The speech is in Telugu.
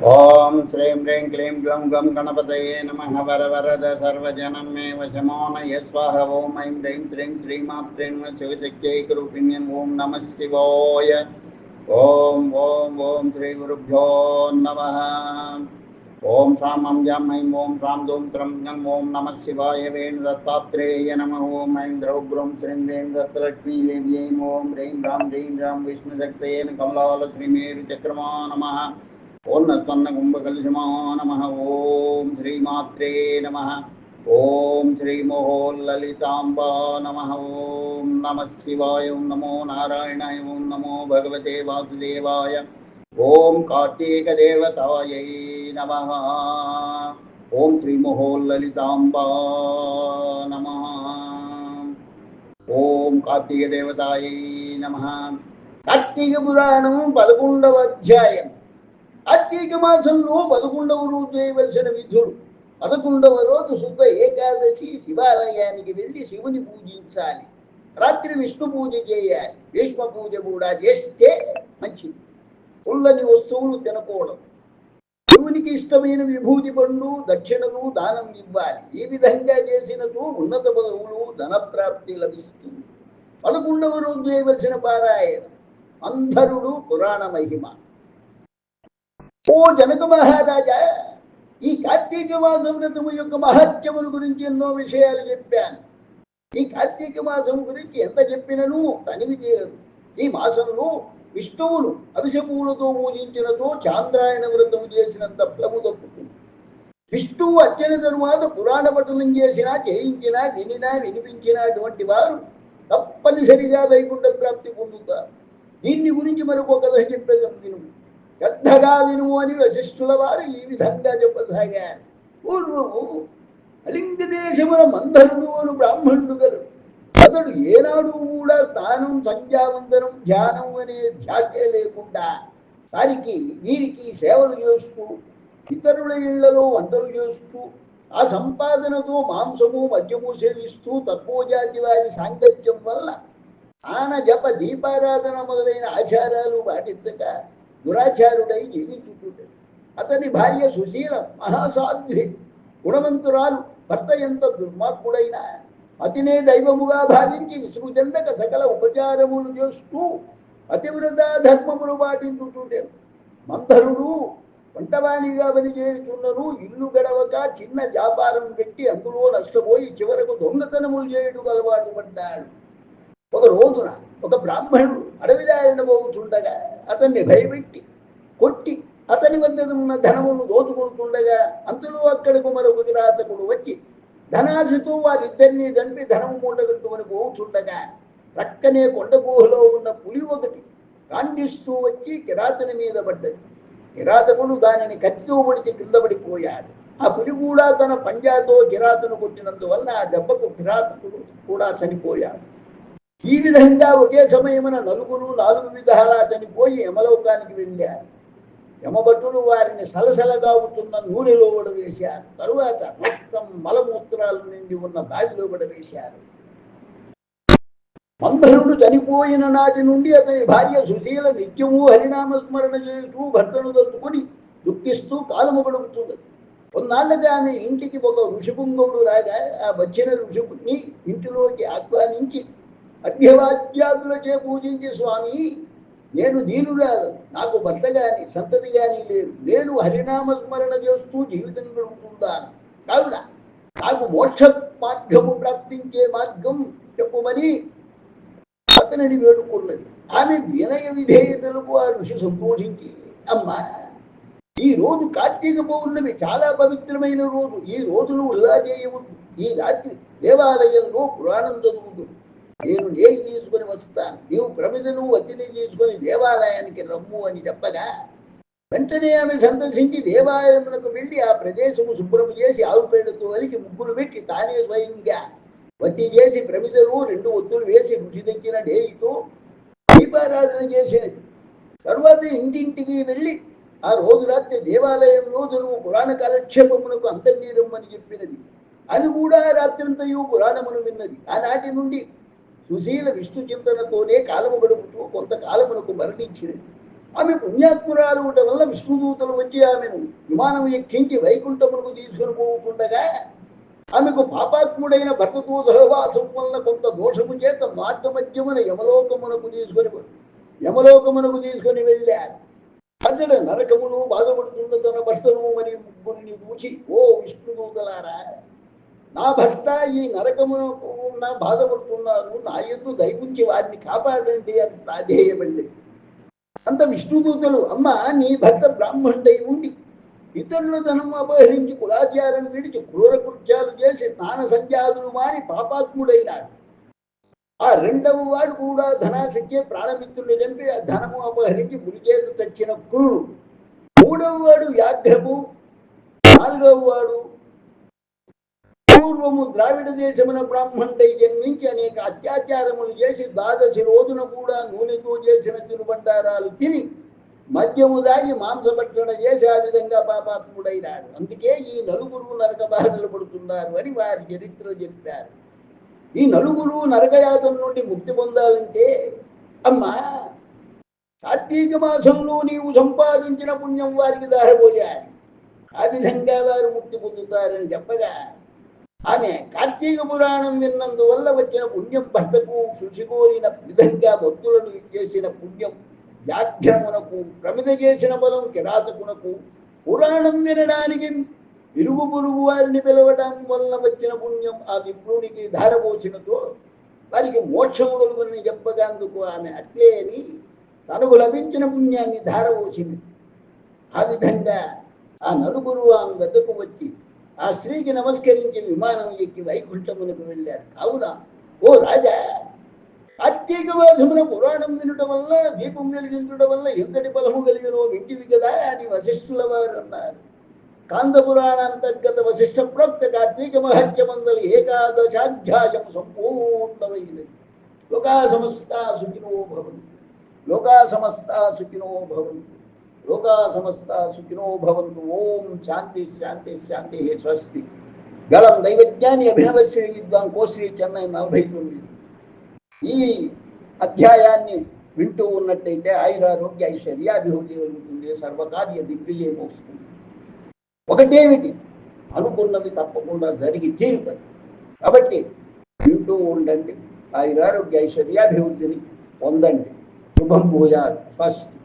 ఓం శ్రీం హ్రీం క్లీం గ్లం గం గణపతయే నమః వరవరద సర్వజనం మే వశమోనయ స్వాహ ఓం ఐం హ్రీం శ్రీం శ్రీమాత్రే నమః శివశక్త్యైకరూపిణ్యం ఓం నమః శివాయ ఓం ఓం ఓం శ్రీ గురుభ్యో నమః ఓం సాం ఐం జాం ఐం ఓం సాం దూం త్రం గం ఓం నమః శివాయ వేణు దత్తాత్రేయ నమః ఓం ఐం ద్రౌగ్రం శ్రీం వేణు దత్తలక్ష్మీ దేవ్యై ఓం హ్రీం రాం విష్ణుశక్తయే కమలాల శ్రీమేరు చక్రమా నమః ఓన్నత్పన్న కుంభకలుషమా నమః ఓం శ్రీమాత్రే నమః ఓం శ్రీమోహోల్లలితాంబా నమః ఓం నమః శివాయ ఓం నమో నారాయణాయ ఓం నమో భగవతే వాసుదేవాయ ఓం కార్తీకదేవతాయై నమః ఓం శ్రీమోహోల్లలితాంబా నమః ఓం కార్తీకదేవతాయై నమః. కార్తీక పురాణం 11వ అధ్యాయం. కార్తీక మాసంలో 11వ రోజు చేయవలసిన విధులు. 11వ రోజు శుద్ధ ఏకాదశి శివాలయానికి వెళ్ళి శివుని పూజించాలి. రాత్రి విష్ణు పూజ చేయాలి. భీష్మ పూజ కూడా చేస్తే మంచిది. పుల్లని వస్తువులు తినకూడదు. శివునికి ఇష్టమైన విభూతి పండు దక్షిణలు దానం ఇవ్వాలి. ఈ విధంగా చేసినతో ఉన్నత పదవులు ధనప్రాప్తి లభిస్తుంది. 11వ రోజు చేయవలసిన పారాయణ అంధరుడు పురాణ మహిమ. ఓ జనక మహారాజా, ఈ కార్తీక మాసం వ్రతము యొక్క మహత్యముల గురించి ఎన్నో విషయాలు చెప్పాను. ఈ కార్తీక మాసం గురించి ఎంత చెప్పినను తనివి తీరదు. ఈ మాసంలో విష్ణువును అవిషపూలతో పూజించినతో చాంద్రాయణ వ్రతము చేసినంత ఫలము దక్కుతుంది. విష్ణువు అర్చన తరువాత పురాణ పఠనం చేసినా, చేయించినా, వినినా, వినిపించినా అటువంటి వారు తప్పనిసరిగా వైకుంఠ ప్రాప్తి పొందుతారు. దీన్ని గురించి మరొక కథ చెప్పేదాం విను. శ్రద్ధగా విను అని వశిష్ఠుల వారు ఈ విధంగా చెప్పసాగారు. పూర్వము కళింగ దేశమున మందరుడు అను బ్రాహ్మణుడు గలడు. అతడు ఏనాడు కూడా స్నానం, సంధ్యావందనం, ధ్యానం అనే ధ్యాసే లేకుండా వారికి వీరికి సేవలు చేస్తూ, ఇతరుల ఇళ్లలో వంటలు చేస్తూ, ఆ సంపాదనతో మాంసము మద్యము సేవిస్తూ తక్కువ జాతి వారి సాంగత్యం వల్ల స్నాన జప దీపారాధన మొదలైన ఆచారాలు పాటించక దురాచారుడై జీవించుతుంటాడు. అతని భార్య సుశీల మహాసాధ్వి, గుణవంతురాలు. భర్త ఎంత దుర్మార్గుడైనా అతినే దైవముగా భావించి విసుగు చెందక సకల ఉపచారములు చేస్తూ అతివ్రత ధర్మములు పాటించుతుంటాడు. మందరుడు వంటవాణిగా పనిచేస్తున్నను ఇల్లు గడవక చిన్న వ్యాపారం పెట్టి అందులో నష్టపోయి చివరకు దొంగతనములు చేయుటకు అలవాటు పడ్డాడు. ఒక రోజున ఒక బ్రాహ్మణుడు అడవిదారిన పోతుండగా అతన్ని భయపెట్టి కొట్టి అతని వద్ద ఉన్న ధనమును దోచుకుంటుండగా అంతలో అక్కడకు మరొక కిరాతకుడు వచ్చి ధనాశతో వారిద్దరినీ చంపి ధనము మూటగట్టుకుని పోతుండగా ప్రక్కనే కొండ గుహలో ఉన్న పులి ఒకటి కాండిస్తూ వచ్చి కిరాతుని మీద పడ్డది. కిరాతకుడు దానిని కత్తితో పడిచి కింద పడిపోయాడు. ఆ పులి కూడా తన పంజాతో కిరాతును కొట్టినందువల్ల ఆ దెబ్బకు కిరాతకుడు కూడా చనిపోయాడు. ఈ విధంగా ఒకే సమయమున నలుగురు 4 విధాలా చనిపోయి యమలోకానికి వెళ్ళారు. యమభటులు వారిని సలసలగా అవుతున్న నూనెలో పడవేశారు. తరువాత రక్తం మలమూత్రాలు నిండి ఉన్న బావిలో పడవేశారు. మందరుడు చనిపోయిన నాటి నుండి అతని భార్య సుశీల నిత్యము హరినామస్మరణ చేస్తూ భర్తను తలుచుకొని దుఃఖిస్తూ కాలము గడుపుతున్నది. కొన్నాళ్ళగా ఆమె ఇంటికి ఒక ఋషిపుంగవుడు రాగా ఆ వచ్చిన ఋషిపుని ఇంటిలోకి ఆహ్వానించి అర్ఘ్యవాద్యాదులచే పూజించి, స్వామి, నేను దీనురాలు, నాకు భర్త గాని సంతతి గాని లేదు. నేను హరినామస్మరణ చేస్తూ జీవితం గడుపుతున్నాను. కావున నాకు మోక్ష మార్గము ప్రాప్తించే మార్గం చెప్పుమని అతనిని వేడుకున్నది. ఆమె వినయ విధేయతలకు ఆ ఋషి సంతోషించి, అమ్మా, ఈ రోజు కార్తీక పౌర్ణమి చాలా పవిత్రమైన రోజు. ఈ రోజును వృధా చేయవద్దు. ఈ రాత్రి దేవాలయంలో పురాణం చదువుతుంది. నేను నేయి తీసుకొని వస్తాను. నీవు ప్రమిదను వత్తిని తీసుకొని దేవాలయానికి రమ్ము అని చెప్పగా వెంటనే ఆమె సందర్శించి దేవాలయమునకు వెళ్ళి ఆ ప్రదేశము శుభ్రము చేసి ఆవుపేడతో అలికి ముగ్గులు పెట్టి తానే స్వయంగా వత్తి చేసి ప్రమిదలు 2 ఒత్తులు వేసి రుచి తెచ్చిన నేయితో దీపారాధన చేసినది. తరువాత ఇంటింటికి వెళ్ళి ఆ రోజు రాత్రి దేవాలయంలో జరుగు పురాణ కాలక్షేపమునకు అందరినీ రమ్మని చెప్పినది. అది కూడా రాత్రంతయు పురాణమును విన్నది. ఆనాటి నుండి సుశీల విష్ణు చింతనతోనే కాలము గడుపుతూ కొంతకాలమునకు మరణించినది. ఆమె పుణ్యాత్మురాలు ఉండటం వల్ల విష్ణుదూతలు వచ్చి ఆమెను విమానం ఎక్కించి వైకుంఠములకు తీసుకుని పోతుండగా ఆమెకు పాపాత్ముడైన భర్తతో సహవాసం వలన కొంత దోషము చేత మార్గమధ్యమున యమలోకమునకు తీసుకొని వెళ్ళారు. అతడు నరకమును బాధపడుతున్న తన భర్తను మరి ముగ్గురిని చూచి, ఓ విష్ణుదూతలారా, నా భర్త ఈ నరకమునకు బాధపడుతున్నారు, నా యందు దయవుంచి వారిని కాపాడండి అని ప్రాధేయపడింది. అంత విష్ణుదూతలు, అమ్మ, నీ భర్త బ్రాహ్మణుడై ఉండి ఇతరుల ధనం అపహరించి కులాచారం విడిచి క్రూర కృత్యాలు చేసి స్నాన సంధ్యాదులు మాని పాపాత్ముడైనాడు. ఆ రెండవ వాడు కూడా ధనాశక్తి ప్రాణమిత్రుని చంపి ఆ ధనము అపహరించి గురిచేత తెచ్చిన క్రూరు. మూడవ వాడు వ్యాఘ్రము. నాలుగవ వాడు పూర్వము ద్రావిడ దేశమున బ్రాహ్మణుడై జన్మించి అనేక అత్యాచారములు చేసి 12 రోజున కూడా నూనెతో చేసిన తిరుబండారాలు తిని మద్యము దాగి మాంసభక్షణ చేసి ఆ విధంగా పాపాత్ముడైనాడు. అందుకే ఈ నలుగురు నరక బాధలు పడుతున్నారు అని వారి చరిత్ర చెప్పారు. ఈ నలుగురు నరకయాతన నుండి ముక్తి పొందాలంటే, అమ్మా, కార్తీక మాసంలో నీవు సంపాదించిన పుణ్యం వారికి దారపోయాలి, ఆ విధంగా వారు ముక్తి పొందుతారని చెప్పగా ఆమె కార్తీక పురాణం విన్నందువల్ల వచ్చిన పుణ్యం, భర్తకు శుచికోరిన విధంగా భక్తులను చేసిన పుణ్యం, వ్యాఘ్రమునకు ప్రమిద చేసిన బలం కిరాతకునకు, పురాణం వినడానికి ఇరుగు పొరుగు వారిని పిలవడం వల్ల వచ్చిన పుణ్యం ఆ విప్రునికి ధారపోచినతో వారికి మోక్షము కలుగుని చెప్పగాందుకు ఆమె అట్లే అని తనకు లభించిన పుణ్యాన్ని ధారపోచింది. ఆ విధంగా ఆ నలుగురు ఆమె వద్దకు వచ్చి ఆ స్త్రీకి నమస్కరించి విమానం ఎక్కి వైకుంఠమునకు వెళ్ళారు. కావున, ఓ రాజా, కార్తీక మాసమున పురాణం వినటం వల్ల, దీపం వెలిగించడం వల్ల ఎంతటి బలము కలిగినో వింటివి కదా అని వశిష్ఠుల వారు అన్నారు. కాంత పురాణాంతర్గత వశిష్ఠ ప్రోక్త కార్తీక మహత్యమందలి 11ాధ్యాయం సంపూర్ణమైనది. లోకా సమస్తా సుఖినో భవంతు, లోకా సమస్తా సుఖినో భవంతు, లోకా సమస్తా సుఖినో భవంతు. ఓం శాంతి శాంతి శాంతి. స్వస్తి. గళం దైవజ్ఞాని అభినవశ్రీ విద్వాన్ కోశ్రీ చెన్నై 49. ఈ అధ్యాయాన్ని వింటూ ఉన్నట్టయితే ఆయురారోగ్య ఐశ్వర్యాభివృద్ధి కలుగుతుంది, సర్వకార్య దిగ్విజయం వస్తుంది. ఒకటేమిటి, అనుకున్నవి తప్పకుండా జరిగి తీరుతాయి. కాబట్టి వింటూ ఉండండి, ఆయురారోగ్య ఐశ్వర్యాభివృద్ధిని పొందండి. శుభం భూయాత్. స్వస్తి.